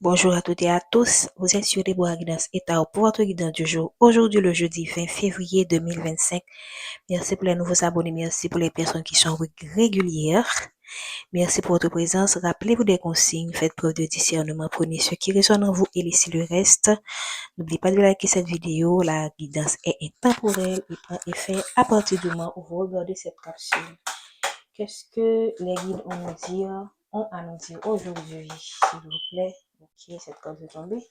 Bonjour à toutes et à tous, vous êtes sur Déborah Guidance et Tao pour votre guidance du jour. Aujourd'hui, le jeudi 20 février 2025. Merci pour les nouveaux abonnés, merci pour les personnes qui sont régulières. Merci pour votre présence. Rappelez-vous des consignes, faites preuve de discernement, prenez ce qui résonne en vous et laissez le reste. N'oubliez pas de liker cette vidéo, la guidance est intemporelle et prend effet à partir du moment où vous regardez cette capsule. Qu'est-ce que les guides ont à nous dire aujourd'hui, s'il vous plaît? Ok, cette carte est tombée.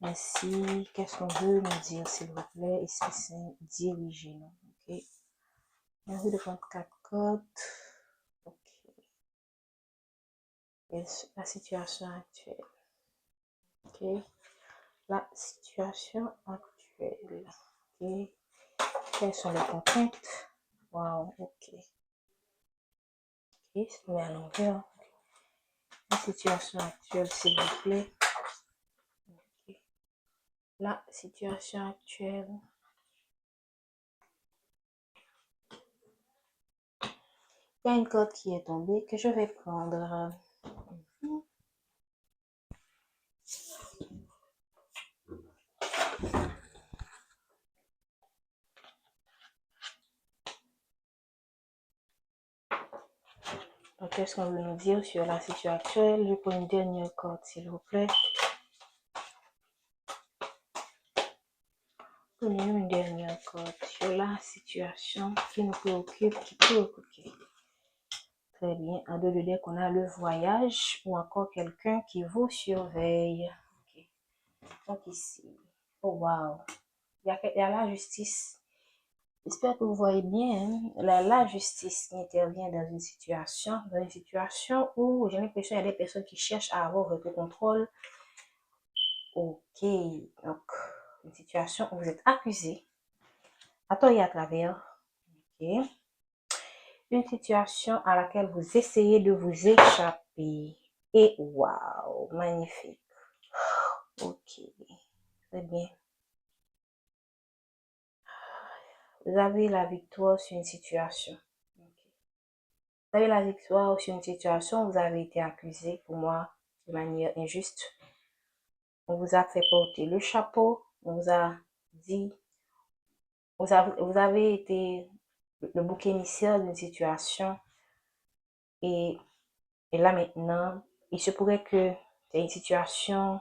Merci. Qu'est-ce qu'on veut nous dire, s'il vous plaît? Ici, c'est dirigez-nous. Ok. Merci de prendre 4 cartes. Ok. Et la situation actuelle. Ok. La situation actuelle. Ok. Quelles sont les contraintes? Wow. Ok. Ok. C'est à l'envers. La situation actuelle, s'il vous plaît. Okay. La situation actuelle. Il y a une carte qui est tombée que je vais prendre. Donc, qu'est-ce qu'on veut nous dire sur la situation actuelle? Je prends une dernière carte, s'il vous plaît. Prenez une dernière carte sur la situation qui nous préoccupe, qui peut occuper. Très bien. En deux de deck, on a le voyage ou encore quelqu'un qui vous surveille. Okay. Donc ici, oh wow, il y a la justice. J'espère que vous voyez bien, hein? La justice qui intervient dans une situation où j'ai l'impression qu'il y a des personnes qui cherchent à avoir votre contrôle. Ok, donc une situation où vous êtes accusé à tort et à travers. Ok. Une situation à laquelle vous essayez de vous échapper. Et waouh, magnifique. Ok, très bien. Vous avez la victoire sur une situation. Okay. Vous avez la victoire sur une situation où vous avez été accusé, pour moi, de manière injuste. On vous a fait porter le chapeau. On vous a dit, vous avez été le bouc émissaire d'une situation. Et là maintenant, il se pourrait que c'est une situation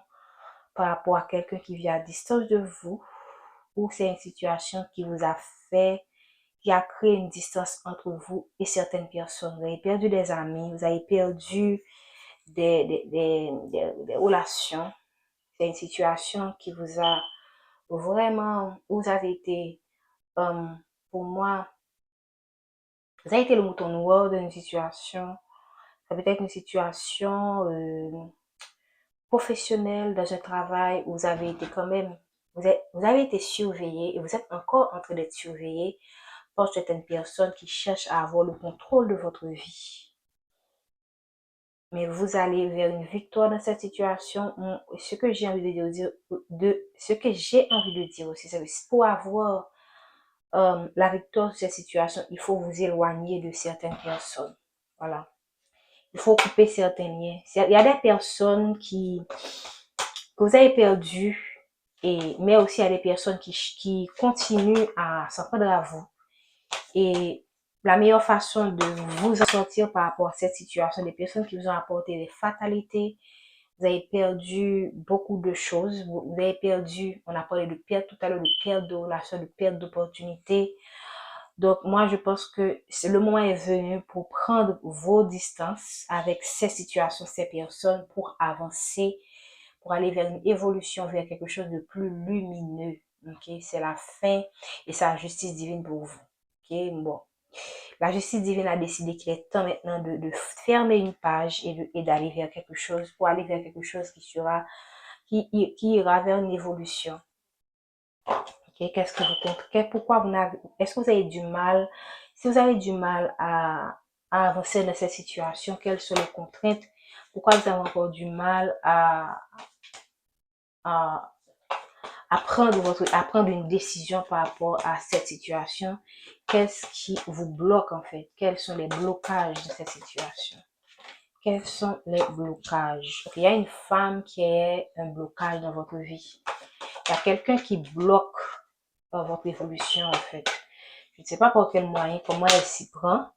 par rapport à quelqu'un qui vit à distance de vous, ou c'est une situation qui vous a fait, qui a créé une distance entre vous et certaines personnes. Vous avez perdu des amis, vous avez perdu des relations. C'est une situation qui vous a vraiment, vous avez été, pour moi, vous avez été le mouton noir d'une situation. Ça peut être une situation professionnelle dans un travail où vous avez été quand même, vous avez été surveillé et vous êtes encore en train d'être surveillé par certaines personnes qui cherchent à avoir le contrôle de votre vie. Mais vous allez vers une victoire dans cette situation. Ce que j'ai envie de dire, aussi, c'est que pour avoir la victoire sur cette situation, il faut vous éloigner de certaines personnes. Voilà. Il faut couper certains liens. Il y a des personnes que vous avez perdues, mais aussi il y a des personnes qui continuent à s'en prendre à vous. Et la meilleure façon de vous en sortir par rapport à cette situation, des personnes qui vous ont apporté des fatalités, vous avez perdu beaucoup de choses, vous avez perdu, on a parlé de perte tout à l'heure, de perte de relations, de perte d'opportunités. Donc moi je pense que le moment est venu pour prendre vos distances avec ces situations, ces personnes, pour avancer, pour aller vers une évolution, vers quelque chose de plus lumineux. Ok, c'est la fin et c'est la justice divine pour vous. Ok, bon. La justice divine a décidé qu'il est temps maintenant de fermer une page et d'aller vers quelque chose, pour aller vers quelque chose qui ira vers une évolution. Okay, qu'est-ce que vous comprenez? Pourquoi vous n'avez, est-ce que vous avez du mal, si vous avez du mal à avancer dans cette situation, quelles sont les contraintes? Pourquoi vous avez encore du mal à prendre une décision par rapport à cette situation? Qu'est-ce qui vous bloque en fait? Quels sont les blocages de cette situation? quels sont les blocages? Il y a une femme qui est un blocage dans votre vie. Il y a quelqu'un qui bloque votre évolution, en fait. Je ne sais pas par quel moyen, comment elle s'y prend.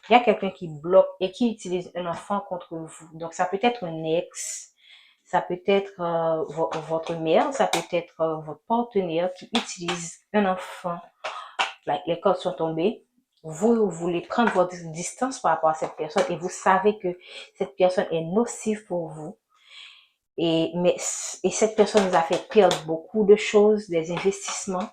Il y a quelqu'un qui bloque et qui utilise un enfant contre vous. Donc, ça peut être un ex, ça peut être votre mère, ça peut être votre partenaire qui utilise un enfant. Les cordes sont tombées. Vous voulez prendre votre distance par rapport à cette personne et vous savez que cette personne est nocive pour vous. Et cette personne vous a fait perdre beaucoup de choses, des investissements.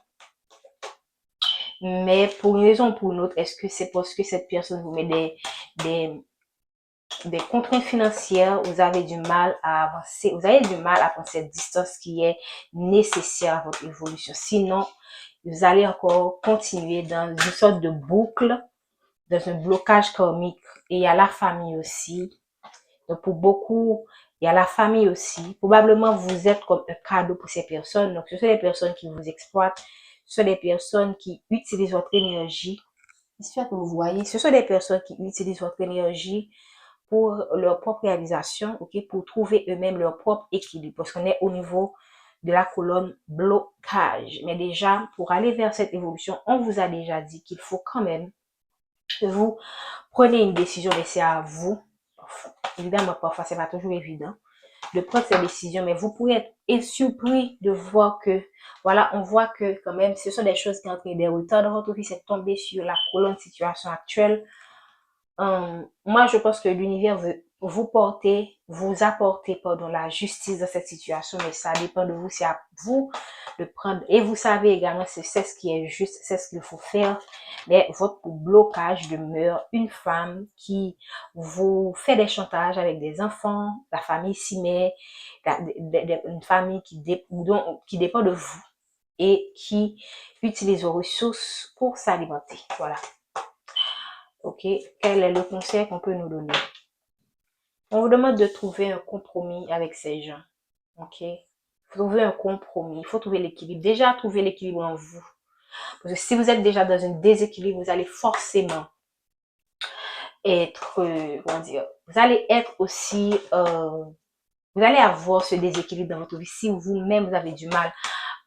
Mais pour une raison ou pour une autre, est-ce que c'est parce que cette personne vous met des contraintes financières, vous avez du mal à avancer, vous avez du mal à prendre cette distance qui est nécessaire à votre évolution. Sinon, vous allez encore continuer dans une sorte de boucle, dans un blocage karmique. Et il y a la famille aussi. Donc, pour beaucoup, il y a la famille aussi. Probablement, vous êtes comme un cadeau pour ces personnes. Donc, ce sont des personnes qui vous exploitent. Ce sont des personnes qui utilisent votre énergie. J'espère que vous voyez. Ce sont des personnes qui utilisent votre énergie pour leur propre réalisation, ok, pour trouver eux-mêmes leur propre équilibre. Parce qu'on est au niveau de la colonne blocage. Mais déjà, pour aller vers cette évolution, on vous a déjà dit qu'il faut quand même que vous preniez une décision, mais c'est à vous. Évidemment, parfois, c'est pas toujours évident de prendre cette décision, mais vous pourrez être surpris de voir que, voilà, on voit que quand même, ce sont des choses qui entraînent des retards dans votre vie, c'est tombé sur la colonne situation actuelle. Moi, je pense que l'univers veut vous apporter, pardon, la justice dans cette situation, mais ça dépend de vous, c'est à vous de prendre, et vous savez également, c'est ce qui est juste, c'est ce qu'il faut faire, mais votre blocage demeure une femme qui vous fait des chantages avec des enfants, la famille s'y met, une famille qui dépend de vous et qui utilise vos ressources pour s'alimenter, voilà. Ok, quel est le conseil qu'on peut nous donner? On vous demande de trouver un compromis avec ces gens. Ok, il faut trouver un compromis, il faut trouver l'équilibre. Déjà, trouver l'équilibre en vous. Parce que si vous êtes déjà dans un déséquilibre, vous allez forcément être, comment dire, vous allez être aussi, vous allez avoir ce déséquilibre dans votre vie si vous-même vous avez du mal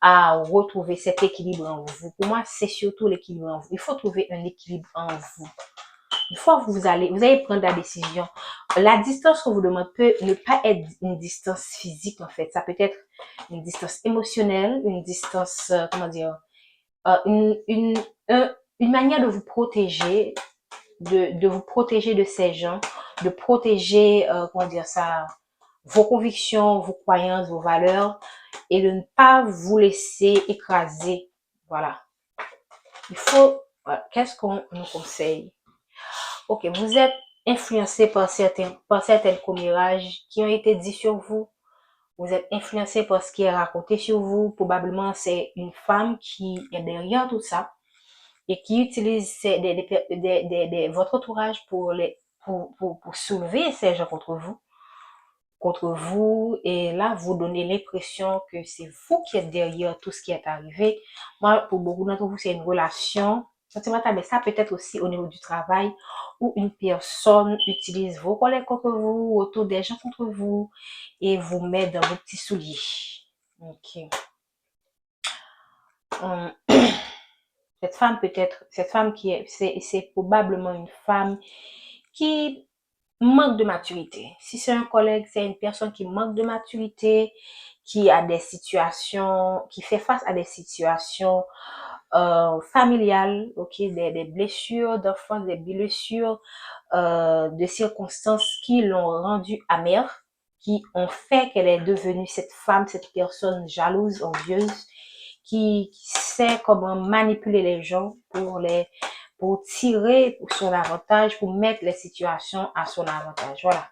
à retrouver cet équilibre en vous. Pour moi, c'est surtout l'équilibre en vous. Il faut trouver un équilibre en vous. Une fois que vous allez prendre la décision. La distance qu'on vous demande peut ne pas être une distance physique, en fait. Ça peut être une distance émotionnelle, une distance, comment dire, une manière de vous protéger, de vous protéger de ces gens, de protéger, comment dire ça, vos convictions, vos croyances, vos valeurs, et de ne pas vous laisser écraser. Voilà. Il faut, voilà. Qu'est-ce qu'on nous conseille? Ok, vous êtes influencé par certaines commérages qui ont été dit sur vous. Vous êtes influencé par ce qui est raconté sur vous. Probablement, c'est une femme qui est derrière tout ça et qui utilise votre entourage pour soulever ces gens contre vous, et là, vous donnez l'impression que c'est vous qui êtes derrière tout ce qui est arrivé. Moi, pour beaucoup d'entre vous, c'est une relation sentimentale, mais ça peut être aussi au niveau du travail, où une personne utilise vos collègues contre vous, autour des gens contre vous, et vous met dans vos petits souliers. Ok. Cette femme c'est probablement une femme qui manque de maturité. Si c'est un collègue, c'est une personne qui manque de maturité, qui a des situations, qui fait face à des situations familiales, ok, des blessures d'enfance, des blessures de circonstances qui l'ont rendue amère, qui ont fait qu'elle est devenue cette femme, cette personne jalouse, envieuse, qui sait comment manipuler les gens pour tirer son avantage, pour mettre les situations à son avantage. Voilà.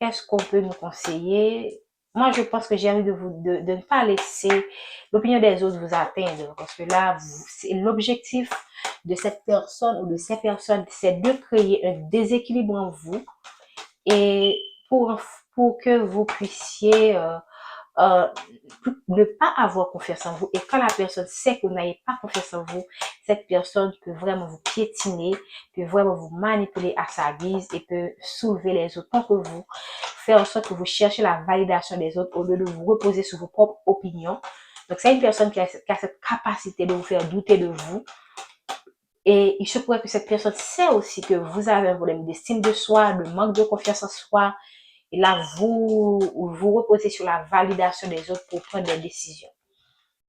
Qu'est-ce qu'on peut nous conseiller? Moi, je pense que j'ai envie de ne pas laisser l'opinion des autres vous atteindre. Parce que là, l'objectif de cette personne ou de ces personnes, c'est de créer un déséquilibre en vous et pour que vous puissiez euh, ne pas avoir confiance en vous. Et quand la personne sait que vous n'avez pas confiance en vous, cette personne peut vraiment vous piétiner, peut vraiment vous manipuler à sa guise et peut soulever les autres contre vous, faire en sorte que vous cherchez la validation des autres au lieu de vous reposer sur vos propres opinions. Donc, c'est une personne qui a cette capacité de vous faire douter de vous. Et il se pourrait que cette personne sait aussi que vous avez un problème d'estime de soi, de manque de confiance en soi. Et là, vous reposez sur la validation des autres pour prendre des décisions.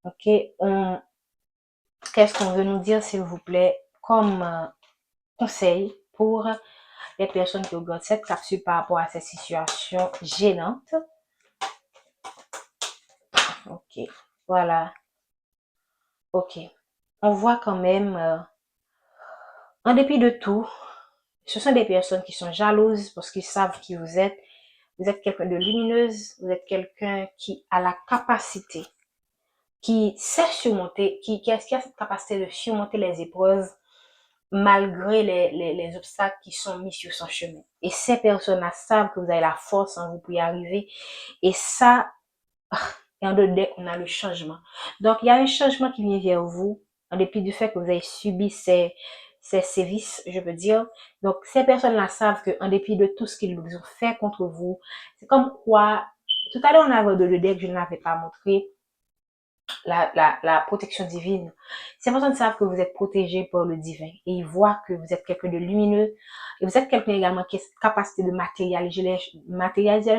Ok? Qu'est-ce qu'on veut nous dire, s'il vous plaît, comme conseil pour les personnes qui regardent cette capsule par rapport à ces situations gênantes? Ok. Voilà. Ok. On voit quand même, en dépit de tout, ce sont des personnes qui sont jalouses parce qu'ils savent qui vous êtes. Vous êtes quelqu'un de lumineuse, vous êtes quelqu'un qui a la capacité, qui sait surmonter, qui a cette capacité de surmonter les épreuves malgré les obstacles qui sont mis sur son chemin. Et ces personnes-là savent que vous avez la force en vous pour y arriver. Et ça, et en dedans, on a le changement. Donc, il y a un changement qui vient vers vous, en dépit du fait que vous avez subi ces sévices, je veux dire. Donc, ces personnes-là savent qu'en dépit de tout ce qu'ils ont fait contre vous, c'est comme quoi, tout à l'heure, on avait de deck, je ne l'avais pas montré, la protection divine. Ces personnes savent que vous êtes protégé par le divin et ils voient que vous êtes quelqu'un de lumineux et vous êtes quelqu'un également qui a cette capacité de matérialiser les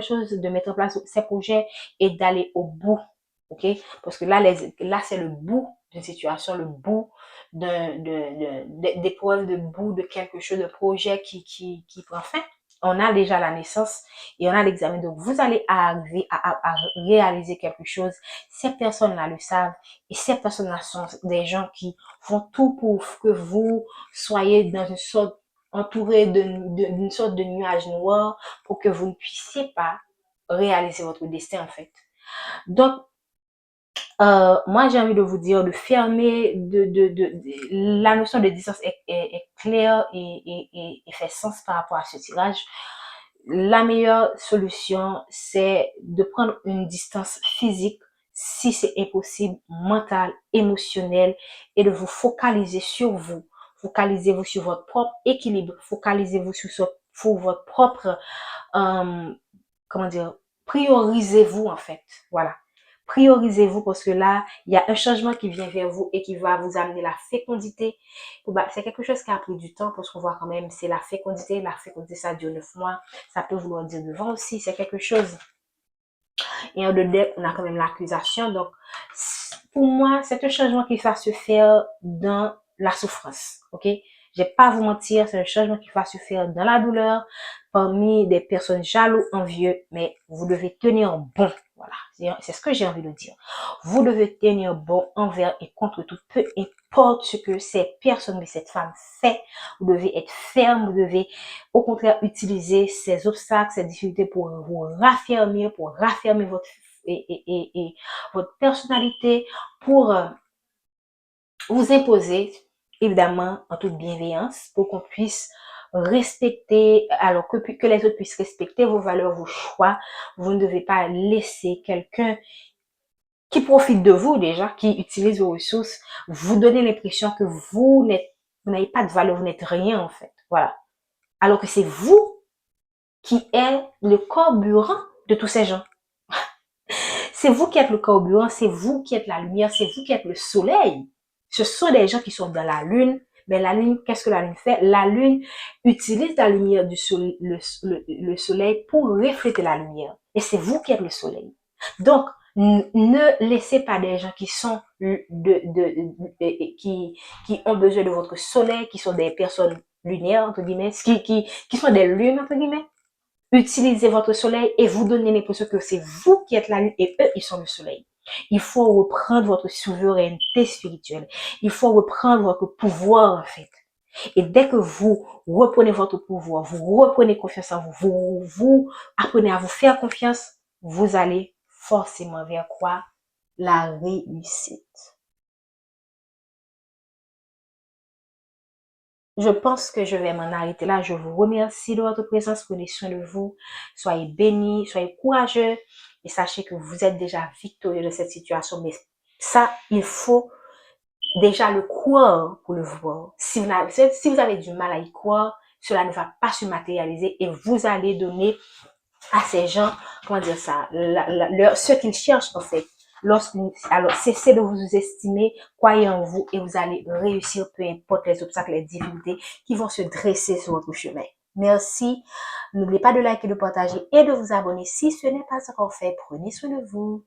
choses, de mettre en place ses projets et d'aller au bout. Ok? Parce que là c'est le bout d'une situation, le bout d'épreuve, de bout de quelque chose, de projet qui prend fin. On a déjà la naissance et on a l'examen. Donc, vous allez arriver à réaliser quelque chose. Ces personnes-là le savent et ces personnes-là sont des gens qui font tout pour que vous soyez dans une sorte, entouré d'une sorte de nuage noir pour que vous ne puissiez pas réaliser votre destin, en fait. Donc, moi, j'ai envie de vous dire de fermer, la notion de distance est claire et fait sens par rapport à ce tirage. La meilleure solution, c'est de prendre une distance physique si c'est impossible, mentale, émotionnelle, et de vous focaliser sur vous. Focalisez-vous sur votre propre équilibre. Focalisez-vous sur votre propre, comment dire, priorisez-vous en fait. Voilà. Priorisez-vous parce que là, il y a un changement qui vient vers vous et qui va vous amener la fécondité. C'est quelque chose qui a pris du temps parce qu'on voit quand même, c'est la fécondité. La fécondité, ça dure 9 mois. Ça peut vouloir dire devant aussi, c'est quelque chose. Et en dedans, on a quand même l'accusation. Donc, pour moi, c'est un changement qui va se faire dans la souffrance. Ok? Je vais pas vous mentir, c'est un changement qui va se faire dans la douleur, parmi des personnes jalouses, envieux, mais vous devez tenir bon. Voilà, c'est ce que j'ai envie de dire. Vous devez tenir bon envers et contre tout, peu importe ce que ces personnes, cette femme fait. Vous devez être ferme, vous devez au contraire utiliser ces obstacles, ces difficultés pour vous raffermir votre personnalité, pour vous imposer, évidemment, en toute bienveillance, pour qu'on puisse respecter, alors que les autres puissent respecter vos valeurs, vos choix. Vous ne devez pas laisser quelqu'un qui profite de vous déjà, qui utilise vos ressources, vous donner l'impression que vous n'avez pas de valeur, vous n'êtes rien en fait. Voilà. Alors que c'est vous qui êtes le carburant de tous ces gens. C'est vous qui êtes le carburant, c'est vous qui êtes la lumière, c'est vous qui êtes le soleil. Ce sont des gens qui sont dans la lune. Mais la lune, qu'est-ce que la lune fait? La lune utilise la lumière du soleil, le soleil pour refléter la lumière. Et c'est vous qui êtes le soleil. Donc, ne laissez pas des gens qui sont qui ont besoin de votre soleil, qui sont des personnes lunaires, entre guillemets, qui sont des lunes, entre guillemets. Utilisez votre soleil et vous donnez l'impression que c'est vous qui êtes la lune et eux, ils sont le soleil. Il faut reprendre votre souveraineté spirituelle. Il faut reprendre votre pouvoir, en fait. Et dès que vous reprenez votre pouvoir, vous reprenez confiance en vous, vous apprenez à vous faire confiance, vous allez forcément vers quoi? La réussite. Je pense que je vais m'en arrêter là. Je vous remercie de votre présence. Prenez soin de vous. Soyez bénis, soyez courageux. et sachez que vous êtes déjà victorieux de cette situation. Mais ça, il faut déjà le croire pour le voir. Si vous avez du mal à y croire, cela ne va pas se matérialiser et vous allez donner à ces gens, comment dire ça, ce qu'ils cherchent en fait. Alors, cessez de vous estimer, croyez en vous et vous allez réussir, peu importe les obstacles, les difficultés qui vont se dresser sur votre chemin. Merci. N'oubliez pas de liker, de partager et de vous abonner si ce n'est pas encore fait. Prenez soin de vous.